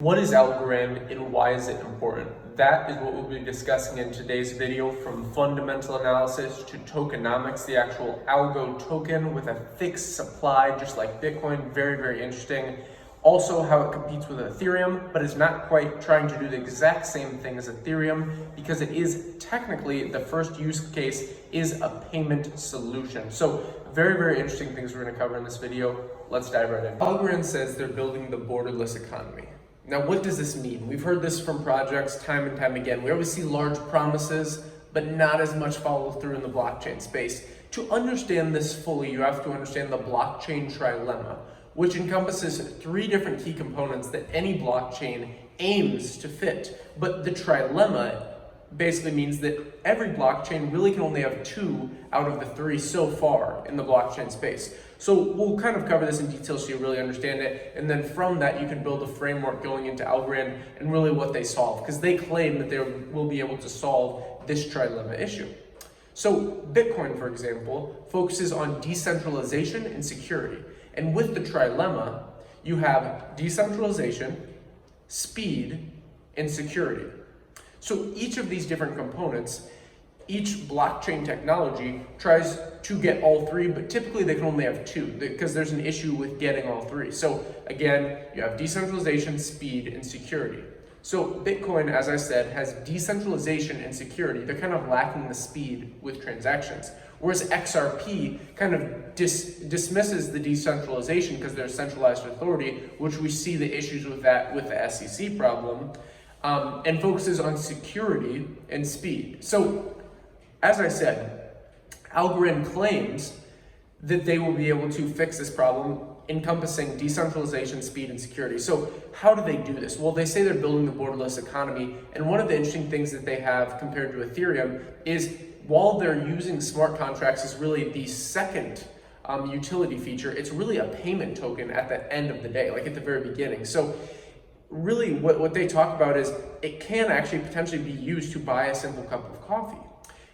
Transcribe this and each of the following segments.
What is Algorand and why is it important? That is what we'll be discussing in today's video, from fundamental analysis to tokenomics, the actual ALGO token with a fixed supply, just like Bitcoin. Very, very interesting. Also, how it competes with Ethereum, but is not quite trying to do the exact same thing as Ethereum, because it is technically, the first use case is a payment solution. So very, very interesting things we're going to cover in this video. Let's dive right in. Algorand says they're building the borderless economy. Now, what does this mean? We've heard this from projects time and time again. We always see large promises, but not as much follow through in the blockchain space. To understand this fully, you have to understand the blockchain trilema, which encompasses three different key components that any blockchain aims to fit. But the trilema basically means that every blockchain really can only have two out of the three so far in the blockchain space. So we'll kind of cover this in detail so you really understand it, and then from that you can build a framework going into Algorand and really what they solve, because they claim that they will be able to solve this trilemma issue. So Bitcoin, for example, focuses on decentralization and security. And with the trilemma, you have decentralization, speed, and security. So each of these different components, each blockchain technology tries to get all three, but typically they can only have two because there's an issue with getting all three. So again, you have decentralization, speed, and security. So Bitcoin, as I said, has decentralization and security. They're kind of lacking the speed with transactions. Whereas XRP kind of dismisses the decentralization because they're centralized authority, which we see the issues with that with the SEC problem, and focuses on security and speed. So as I said, Algorand claims that they will be able to fix this problem encompassing decentralization, speed, and security. So how do they do this? Well, they say they're building the borderless economy, and one of the interesting things that they have compared to Ethereum is, while they're using smart contracts as really the second utility feature, it's really a payment token at the end of the day, like at the very beginning. So really what they talk about is it can actually potentially be used to buy a simple cup of coffee.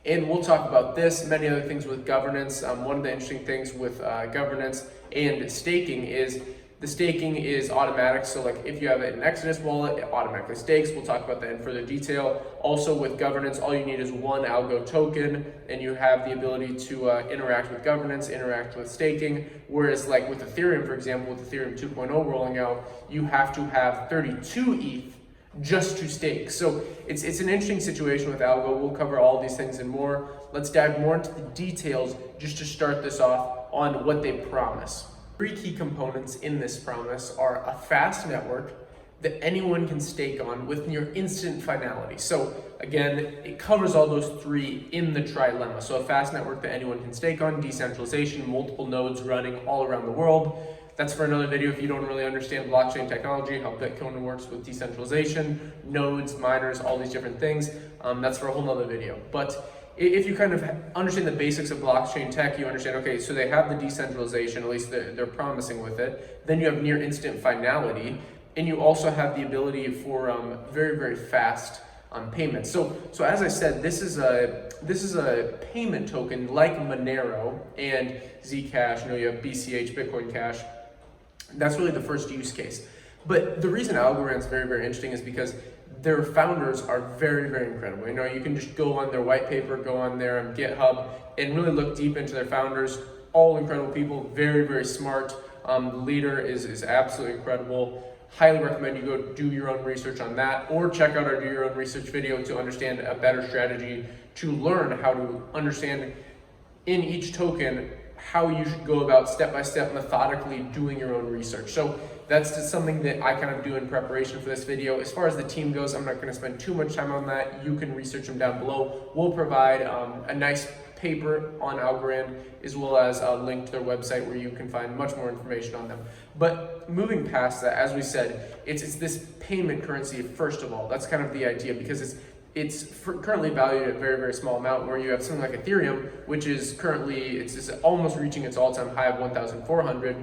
And we'll talk about this, many other things with governance. One of the interesting things with governance and staking is the staking is automatic. So like if you have an Exodus wallet, it automatically stakes. We'll talk about that in further detail. Also with governance, all you need is one ALGO token, and you have the ability to interact with governance, interact with staking. Whereas like with Ethereum, for example, with Ethereum 2.0 rolling out, you have to have 32 ETH just to stake. So it's an interesting situation with ALGO. We'll cover all these things and more. Let's dive more into the details just to start this off on what they promise. Three key components in this promise are a fast network that anyone can stake on with near instant finality. So again, it covers all those three in the trilemma. So a fast network that anyone can stake on, decentralization, multiple nodes running all around the world. That's for another video if you don't really understand blockchain technology, how Bitcoin works with decentralization, nodes, miners, all these different things. That's for a whole nother video. But if you kind of understand the basics of blockchain tech, you understand, okay, so they have the decentralization, at least they're promising with it. Then you have near instant finality, and you also have the ability for very, very fast payments. So as I said, this is a payment token like Monero and Zcash. You know, you have BCH, Bitcoin Cash. That's really the first use case. But the reason Algorand is very, very interesting is because their founders are very, very incredible. You know, you can just go on their white paper, go on their GitHub, and really look deep into their founders. All incredible people, very, very smart. The leader is absolutely incredible. Highly recommend you go do your own research on that, or check out our do your own research video to understand a better strategy, to learn how to understand in each token how you should go about step-by-step methodically doing your own research. So that's just something that I kind of do in preparation for this video. As far as the team goes, I'm not going to spend too much time on that. You can research them down below. We'll provide a nice paper on Algorand, as well as a link to their website where you can find much more information on them. But moving past that, as we said, it's this payment currency first of all. That's kind of the idea, because it's currently valued at a very, very small amount, where you have something like Ethereum, which is currently, it's almost reaching its all-time high of 1,400,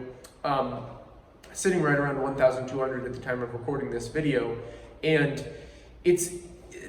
sitting right around 1,200 at the time of recording this video. And it's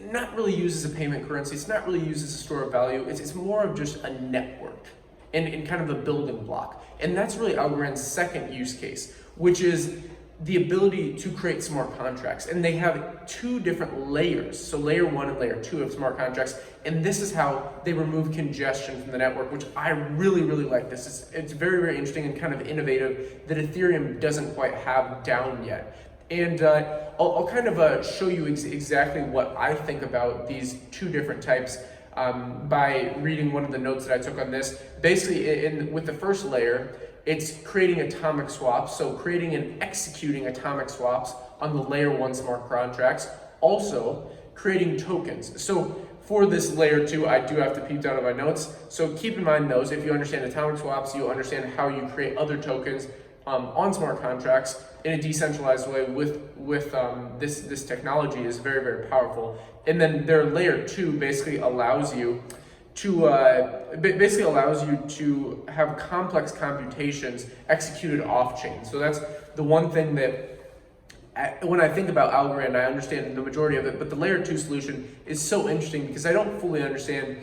not really used as a payment currency. It's not really used as a store of value. It's more of just a network and kind of a building block. And that's really Algorand's second use case, which is the ability to create smart contracts. And they have two different layers, so layer 1 and layer 2 of smart contracts, and this is how they remove congestion from the network, which I really like this. It's very, very interesting and kind of innovative that Ethereum doesn't quite have down yet. And I'll kind of show you exactly what I think about these two different types by reading one of the notes that I took on this. Basically, with the first layer, it's creating atomic swaps, so creating and executing atomic swaps on the layer 1 smart contracts, also creating tokens. So for this layer 2, I do have to peep down at my notes, so keep in mind those. If you understand atomic swaps, you'll understand how you create other tokens on smart contracts in a decentralized way with this technology is very, very powerful. And then their layer 2 basically allows you to have complex computations executed off-chain. So that's the one thing that when I think about Algorand, I understand the majority of it, but the layer 2 solution is so interesting because I don't fully understand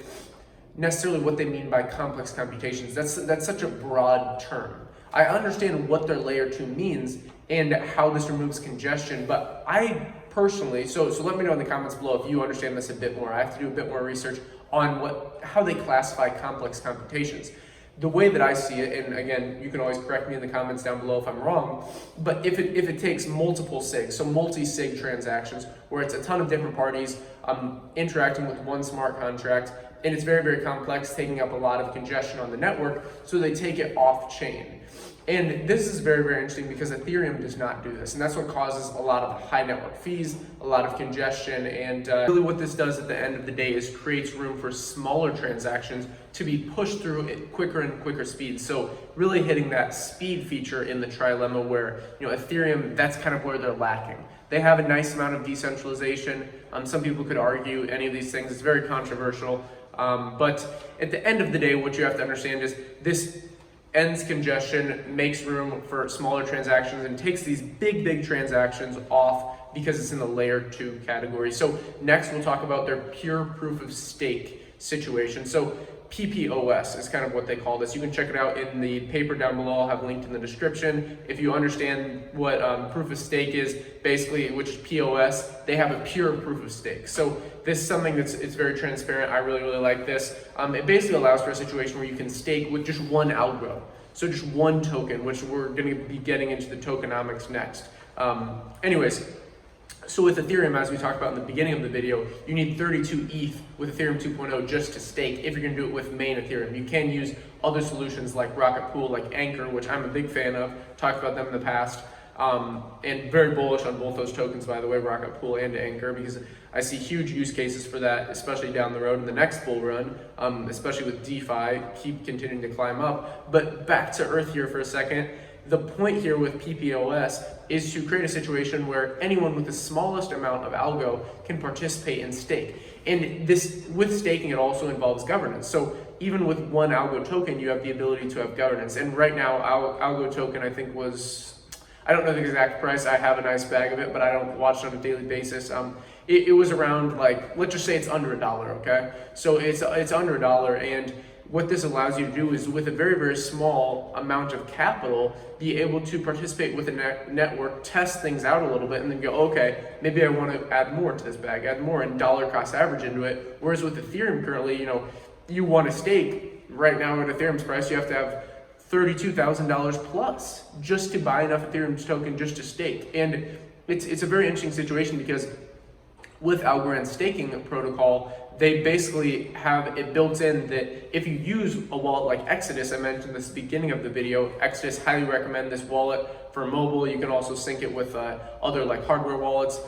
necessarily what they mean by complex computations. That's such a broad term. I understand what their layer 2 means and how this removes congestion, but I personally, so let me know in the comments below if you understand this a bit more. I have to do a bit more research on how they classify complex computations. The way that I see it, and again, you can always correct me in the comments down below if I'm wrong, but if it takes multiple SIGs, so multi-SIG transactions, where it's a ton of different parties interacting with one smart contract, and it's very, very complex, taking up a lot of congestion on the network, so they take it off-chain. And this is very, very interesting because Ethereum does not do this. And that's what causes a lot of high network fees, a lot of congestion. And really what this does at the end of the day is creates room for smaller transactions to be pushed through at quicker and quicker speeds. So really hitting that speed feature in the trilema where, Ethereum, that's kind of where they're lacking. They have a nice amount of decentralization. Some people could argue any of these things. It's very controversial. But at the end of the day, what you have to understand is this ends congestion, makes room for smaller transactions, and takes these big transactions off because it's in the layer 2 category. So next we'll talk about their pure proof of stake situation. So PPOS is kind of what they call this. You can check it out in the paper down below. I'll have linked in the description. If you understand what proof of stake is, basically, which is POS, they have a pure proof of stake. So this is something it's very transparent. I really like this. It basically allows for a situation where you can stake with just one algo. So just one token, which we're going to be getting into the tokenomics next. Anyways, so with Ethereum, as we talked about in the beginning of the video, you need 32 ETH with Ethereum 2.0 just to stake if you're going to do it with main Ethereum. You can use other solutions like Rocket Pool, like Anchor, which I'm a big fan of, talked about them in the past, and very bullish on both those tokens, by the way, Rocket Pool and Anchor, because I see huge use cases for that, especially down the road in the next bull run, especially with DeFi, keep continuing to climb up. But back to earth here for a second. The point here with PPOS is to create a situation where anyone with the smallest amount of algo can participate in stake. And this, with staking, it also involves governance. So even with one algo token, you have the ability to have governance. And right now, algo token, I think I don't know the exact price. I have a nice bag of it, but I don't watch it on a daily basis. It was around, like, let's just say it's under $1, okay? So it's under $1, and what this allows you to do is, with a very, very small amount of capital, be able to participate with a network, test things out a little bit, and then go, okay, maybe I want to add more to this bag, add more and dollar cost average into it. Whereas with Ethereum currently, you want to stake right now at Ethereum's price, you have to have $32,000 plus just to buy enough Ethereum token just to stake. And it's a very interesting situation because with Algorand staking protocol, they basically have it built in that if you use a wallet like Exodus, I mentioned this at the beginning of the video, Exodus, highly recommend this wallet for mobile. You can also sync it with other like hardware wallets.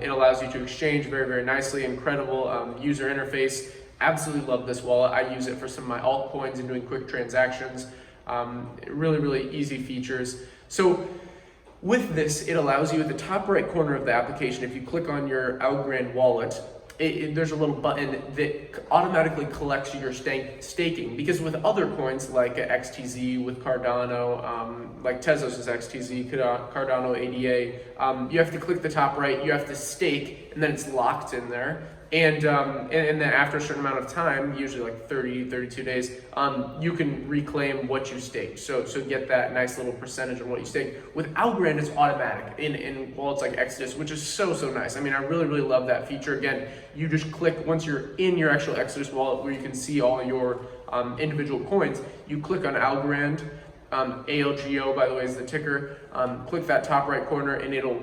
It allows you to exchange very, very nicely, incredible user interface. Absolutely love this wallet. I use it for some of my altcoins and doing quick transactions. Really, really easy features. So with this, it allows you at the top right corner of the application, if you click on your Algorand wallet, there's a little button that automatically collects your staking, because with other coins like XTZ, with Cardano, like Tezos is XTZ, Cardano ADA, you have to click the top right, you have to stake, and then it's locked in there. And then after a certain amount of time, usually like 30, 32 days, you can reclaim what you staked. So get that nice little percentage of what you staked. With Algorand, it's automatic in wallets like Exodus, which is so nice. I mean, I really love that feature. Again, you just click, once you're in your actual Exodus wallet where you can see all your individual coins, you click on Algorand, ALGO, by the way, is the ticker. Click that top right corner and it'll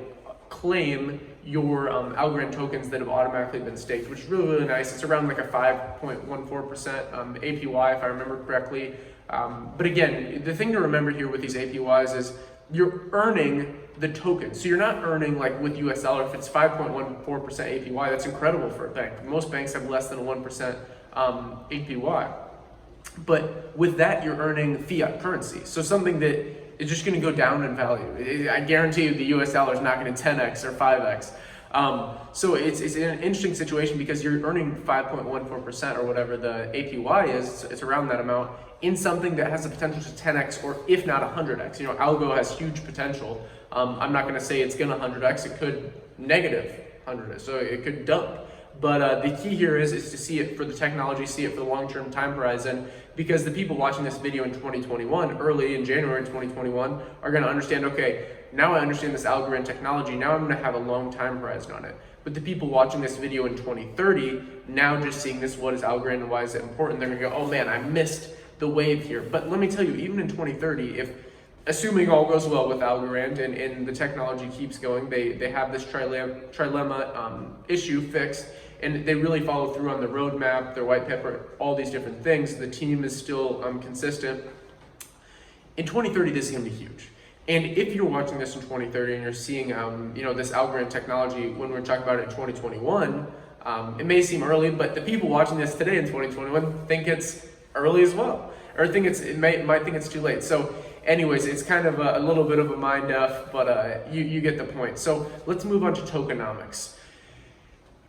claim your Algorand tokens that have automatically been staked, which is really nice. It's around like a 5.14% APY, if I remember correctly. But again, the thing to remember here with these APYs is you're earning the token. So you're not earning like with US dollar, if it's 5.14% APY, that's incredible for a bank. Most banks have less than a 1% APY. But with that, you're earning fiat currency. So something that is just going to go down in value. I guarantee you the US dollar is not going to 10x or 5x. So it's an interesting situation because you're earning 5.14% or whatever the APY is. It's around that amount in something that has the potential to 10x or if not 100x. You know, Algo has huge potential. I'm not going to say it's going to 100x. It could negative 100x. So it could dump. But the key here is to see it for the technology, see it for the long-term time horizon, because the people watching this video in 2021, early in January 2021, are going to understand, okay, now I understand this Algorand technology, now I'm going to have a long time horizon on it. But the people watching this video in 2030, now just seeing this, what is Algorand and why is it important, they're going to go, oh man, I missed the wave here. But let me tell you, even in 2030, if assuming all goes well with Algorand and the technology keeps going, they have this trilema issue fixed, and they really follow through on the roadmap, their white paper, all these different things. The team is still consistent. In 2030, this is going to be huge. And if you're watching this in 2030 and you're seeing this Algorand technology when we're talking about it in 2021, it may seem early, but the people watching this today in 2021 think it's early as well, or might think it's too late. So anyways, it's kind of a little bit of a mind F, but you get the point. So let's move on to tokenomics.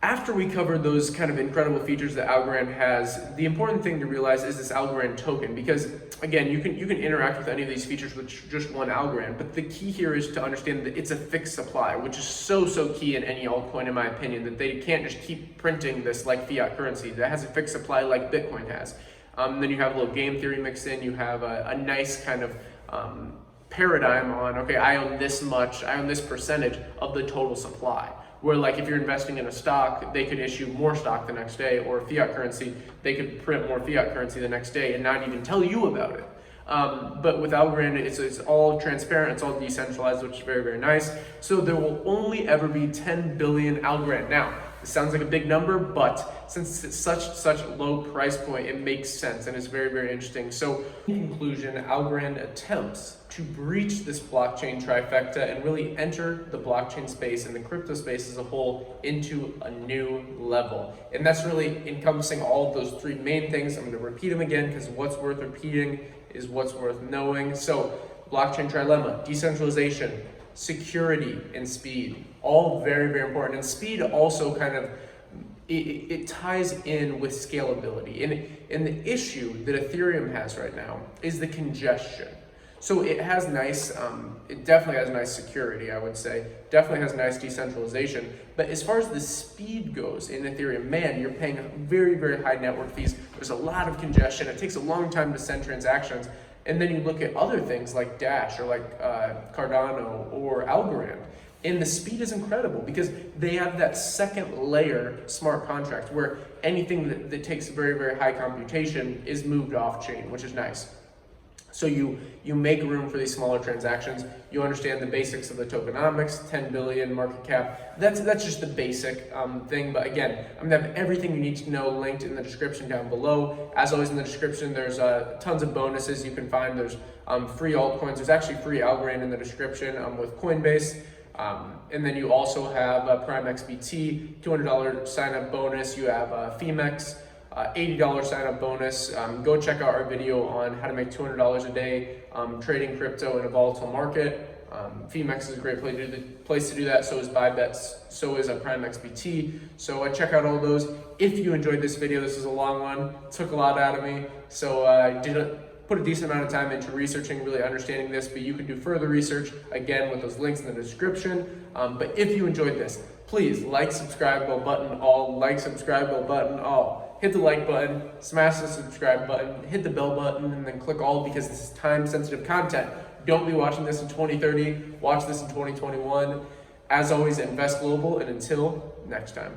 After we covered those kind of incredible features that Algorand has, the important thing to realize is this Algorand token, because again, you can interact with any of these features with just one Algorand, but the key here is to understand that it's a fixed supply, which is so key in any altcoin, in my opinion, that they can't just keep printing this like fiat currency that has a fixed supply like Bitcoin has. Then you have a little game theory mixed in, you have a nice kind of paradigm on, okay, I own this much, I own this percentage of the total supply. Where like if you're investing in a stock, they could issue more stock the next day, or fiat currency, they could print more fiat currency the next day and not even tell you about it. But with Algorand, it's all transparent, it's all decentralized, which is very nice. So there will only ever be 10 billion Algorand. Now, it sounds like a big number, but since it's such low price point, it makes sense and it's very interesting. So in conclusion, Algorand attempts to breach this blockchain trifecta and really enter the blockchain space and the crypto space as a whole into a new level. And that's really encompassing all of those three main things. I'm going to repeat them again because what's worth repeating is what's worth knowing. So blockchain trilemma, decentralization, security, and speed, all very important. And speed also kind of it ties in with scalability. And the issue that Ethereum has right now is the congestion. So it has nice, it definitely has nice security, I would say. Definitely has nice decentralization. But as far as the speed goes in Ethereum, man, you're paying very high network fees. There's a lot of congestion. It takes a long time to send transactions. And then you look at other things like Dash or like Cardano or Algorand, and the speed is incredible because they have that second layer smart contract where anything that takes very high computation is moved off chain, which is nice. So you make room for these smaller transactions. You understand the basics of the tokenomics, 10 billion market cap. That's just the basic thing. But again, I'm gonna have everything you need to know linked in the description down below. As always in the description, there's tons of bonuses you can find. There's free altcoins. There's actually free Algorand in the description with Coinbase. And then you also have Prime XBT, $200 sign up bonus. You have Femex. $80 sign up bonus. Go check out our video on how to make $200 a day trading crypto in a volatile market. Femex is a great place to do that. So is BuyBets. So is a Prime XBT. So check out all those. If you enjoyed this video, this is a long one. It took a lot out of me. So put a decent amount of time into researching, really understanding this, but you can do further research, again, with those links in the description. But if you enjoyed this, please like, subscribe, bell button, all, like, subscribe, bell button, all. Hit the like button, smash the subscribe button, hit the bell button, and then click all, because this is time-sensitive content. Don't be watching this in 2030, watch this in 2021. As always, invest global, and until next time.